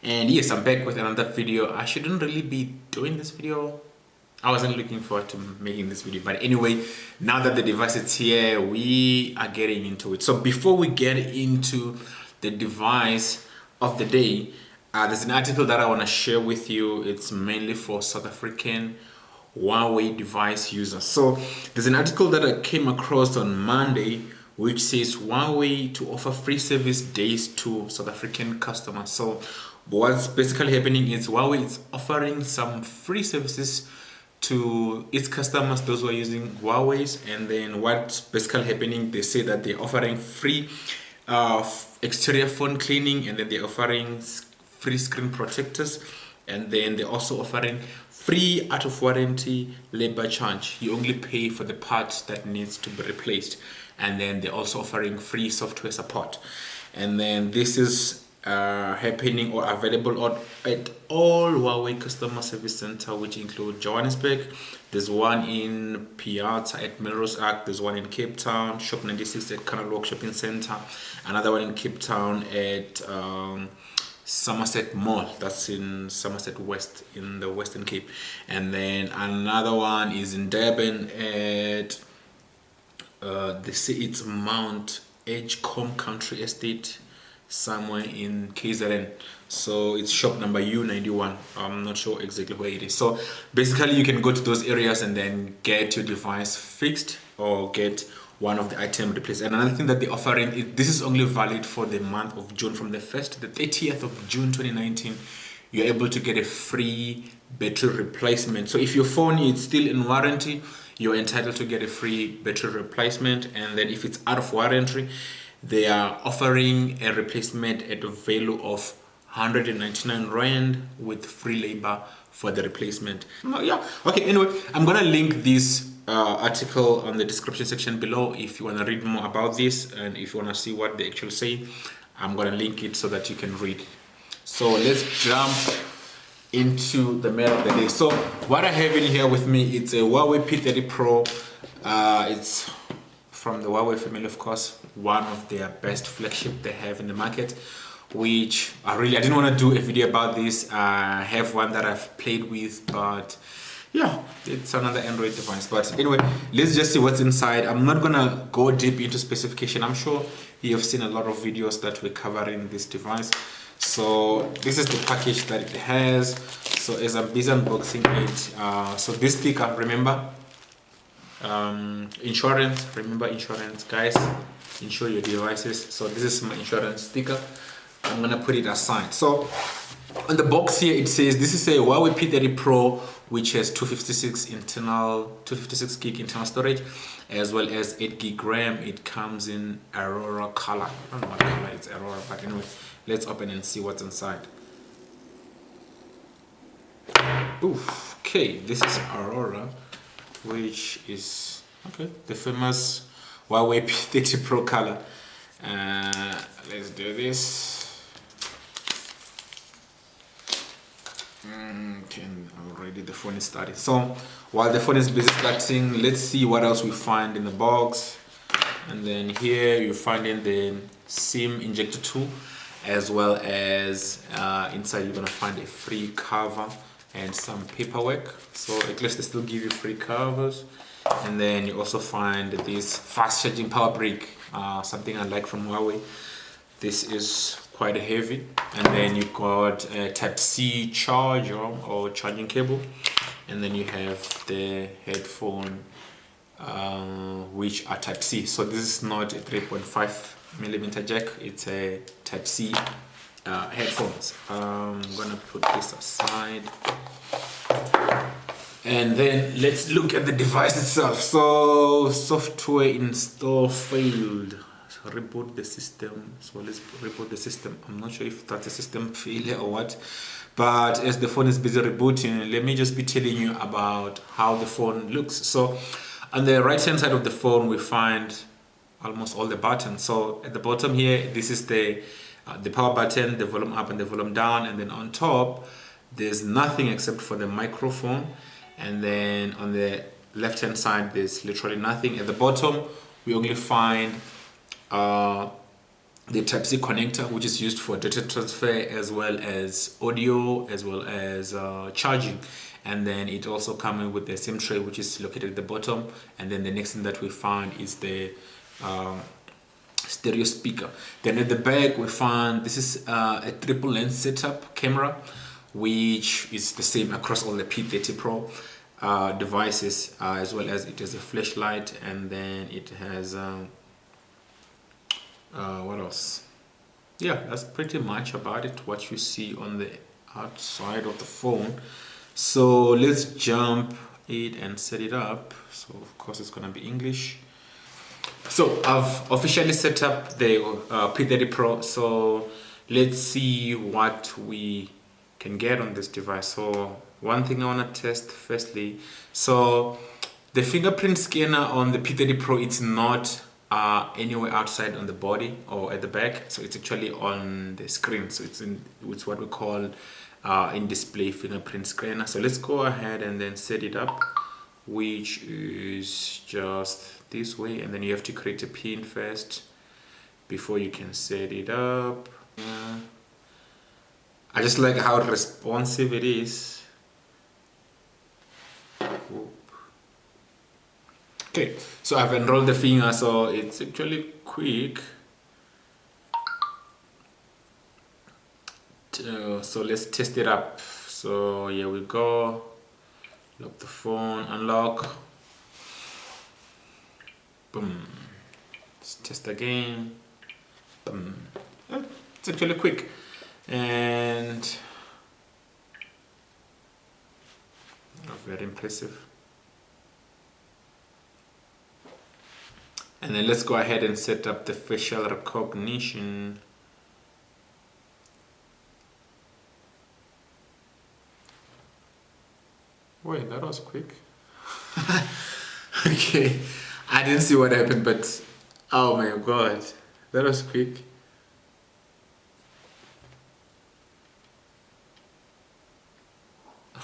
And yes, I'm back with another video. I shouldn't really be doing this video. I wasn't looking forward to making this video, but anyway, now that the device is here, we are getting into it. So before we get into the device of the day, there's an article that I want to share with you. It's mainly for South African Huawei device users. So there's an article that I came across on Monday which says Huawei to offer free service days to South African customers. So what's basically happening is Huawei is offering some free services to its customers, those who are using Huawei's. And then what's basically happening, they say that they're offering free exterior phone cleaning, and then they're offering free screen protectors, and then they're also offering free out of warranty labor charge. You only pay for the part that needs to be replaced, and then they're also offering free software support. And then this is happening or available at all Huawei customer service center, which include Johannesburg. There's one in Piazza at Melrose Arc. There's one in Cape Town, Shop 96 at Canal Walk Shopping Center. Another one in Cape Town at Somerset Mall, that's in Somerset West in the Western Cape. And then another one is in Durban at they say it's Mount Edgecombe Country Estate, somewhere in KZN. So it's shop number U91. I'm not sure exactly where it is. So basically you can go to those areas and then get your device fixed or get one of the items replaced. And another thing that they're offering, this is only valid for the month of June. From the 1st to the 30th of June 2019, you're able to get a free battery replacement. So if your phone is still in warranty, you're entitled to get a free battery replacement. And then if it's out of warranty, they are offering a replacement at a value of 199 Rand with free labor for the replacement. Yeah, okay, anyway, I'm gonna link this article on the description section below if you want to read more about this, and if you want to see what they actually say, I'm gonna link it so that you can read. So let's jump into the matter of the day. So what I have in here with me, it's a Huawei P30 Pro. It's from the Huawei family, of course, one of their best flagship they have in the market, which I didn't want to do a video about this. I have one that I've played with, but yeah, it's another Android device. But anyway, let's just see what's inside. I'm not gonna go deep into specification. I'm sure you have seen a lot of videos that we're covering this device. So this is the package that it has. So as I'm busy unboxing it, so this sticker, remember, insurance, remember insurance, guys, insure your devices. So this is my insurance sticker. I'm gonna put it aside. So on the box here it says this is a Huawei P30 Pro, which has 256 gig internal storage, as well as 8 gig RAM. It comes in Aurora color. I don't know what color it's Aurora, but anyway, let's open and see what's inside. Oof, okay, this is Aurora, which is okay, the famous Huawei P30 Pro color. Let's do this. Okay, already the phone is starting. So while the phone is busy starting, let's see what else we find in the box. And then here you find in the SIM injector tool, as well as inside you're gonna find a free cover and some paperwork. So at least they still give you free covers. And then you also find this fast charging power brick, something I like from Huawei. This is quite heavy. And then you got a Type-C charger or charging cable. And then you have the headphone, which are Type-C. So this is not a 3.5mm jack, it's a Type-C headphones. I'm gonna put this aside. And then let's look at the device itself. So software install failed. So reboot the system. So let's reboot the system. I'm not sure if that's a system failure or what, but as the phone is busy rebooting, let me just be telling you about how the phone looks. So on the right hand side of the phone we find almost all the buttons. So at the bottom here, this is the power button, the volume up and the volume down, and then on top there's nothing except for the microphone. And then on the left hand side there's literally nothing. At the bottom we only find the Type-C connector, which is used for data transfer as well as audio, as well as charging. And then it also comes with the SIM tray, which is located at the bottom. And then the next thing that we found is the stereo speaker. Then at the back we found this is a triple lens setup camera, which is the same across all the P30 Pro devices, as well as it has a flashlight, and then it has what else? Yeah, that's pretty much about it, what you see on the outside of the phone. So let's jump it and set it up. So of course it's gonna be English. So I've officially set up the P30 Pro. So let's see what we can get on this device. So one thing I want to test firstly, so the fingerprint scanner on the P30 Pro, it's not anywhere outside on the body or at the back, so it's actually on the screen. So it's what we call in-display fingerprint scanner. So let's go ahead and then set it up, which is just this way, and then you have to create a pin first before you can set it up. I just like how responsive it is. Okay, so I've enrolled the finger, so it's actually quick. So let's test it up. So here we go. Lock the phone, unlock. Boom. Let's test again. Boom. It's actually quick. And very impressive. And then let's go ahead and set up the facial recognition. Wait, that was quick. Okay, I didn't see what happened, but oh my god, that was quick.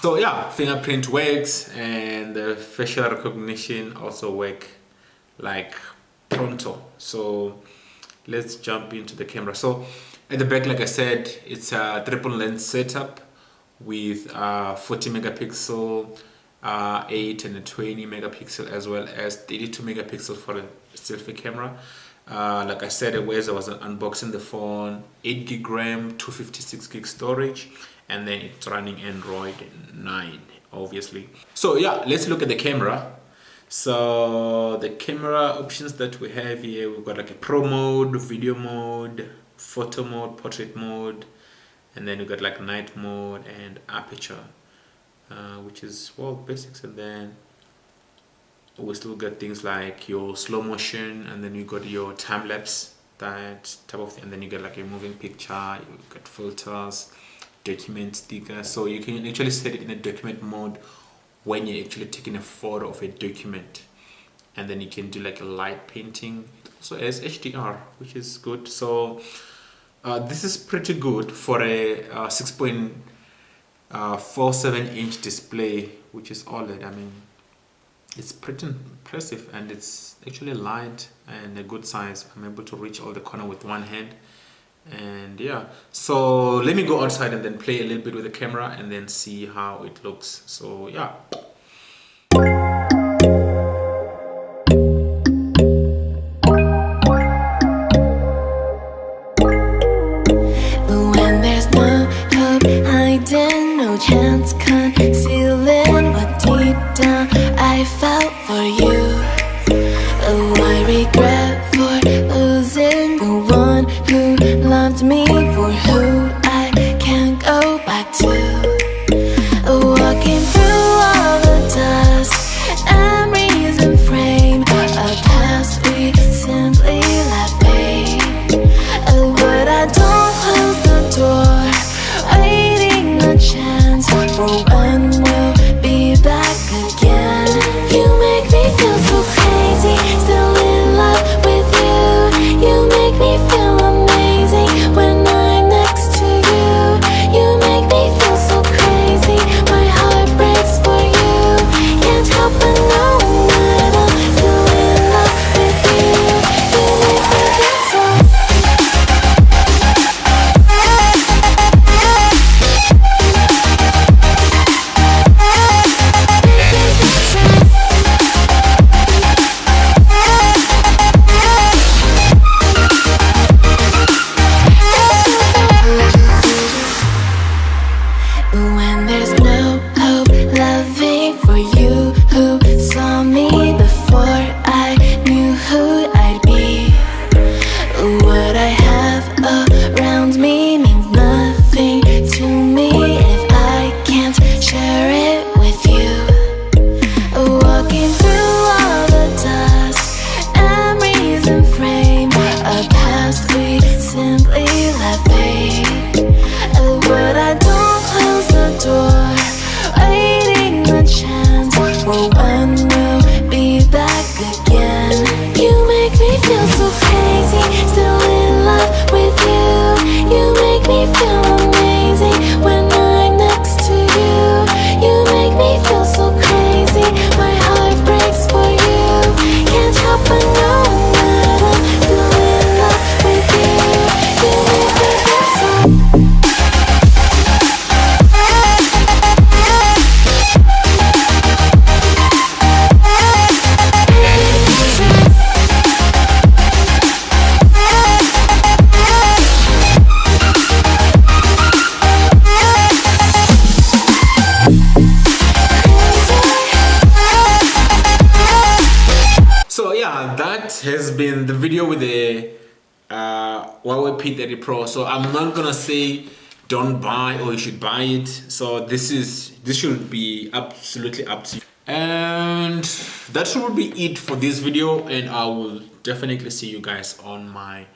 So yeah, fingerprint works, and the facial recognition also work like pronto. So let's jump into the camera. So at the back, like I said, it's a triple lens setup with 40 megapixel, 8 and a 20 megapixel, as well as 32 megapixel for a selfie camera. Like I said, as I was unboxing the phone, 8 gig RAM, 256 gig storage, and then it's running Android 9, obviously. So yeah, let's look at the camera. So the camera options that we have here, we've got like a pro mode, video mode, photo mode, portrait mode, and then we've got like night mode and aperture, which is, well, basics. And then we still got things like your slow motion, and then you got your time lapse, that type of thing, and then you get like a moving picture, you got filters, document sticker. So you can actually set it in a document mode when you're actually taking a photo of a document, and then you can do like a light painting. It also has HDR, which is good. So this is pretty good for a 6.47 inch display, which is OLED. I mean, it's pretty impressive, and it's actually light and a good size. I'm able to reach all the corner with one hand. And yeah, so let me go outside and then play a little bit with the camera and then see how it looks. So yeah. When there's no hope hiding, no chance concealing what deep down I felt for you. Oh, I regret for losing the one who loved me, for who I can't go back to. Walking through all the dust, memories and frame, a past we simply let fade. Oh, but I don't close the door, waiting a chance for Huawei P30 Pro. So I'm not gonna say don't buy or you should buy it. So this should be absolutely up to you. And that should be it for this video, and I will definitely see you guys on my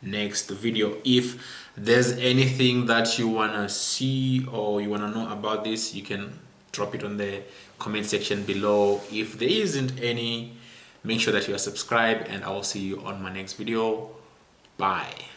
next video. If there's anything that you wanna see or you wanna know about this, you can drop it on the comment section below. If there isn't any, make sure that you are subscribed, and I will see you on my next video. Bye.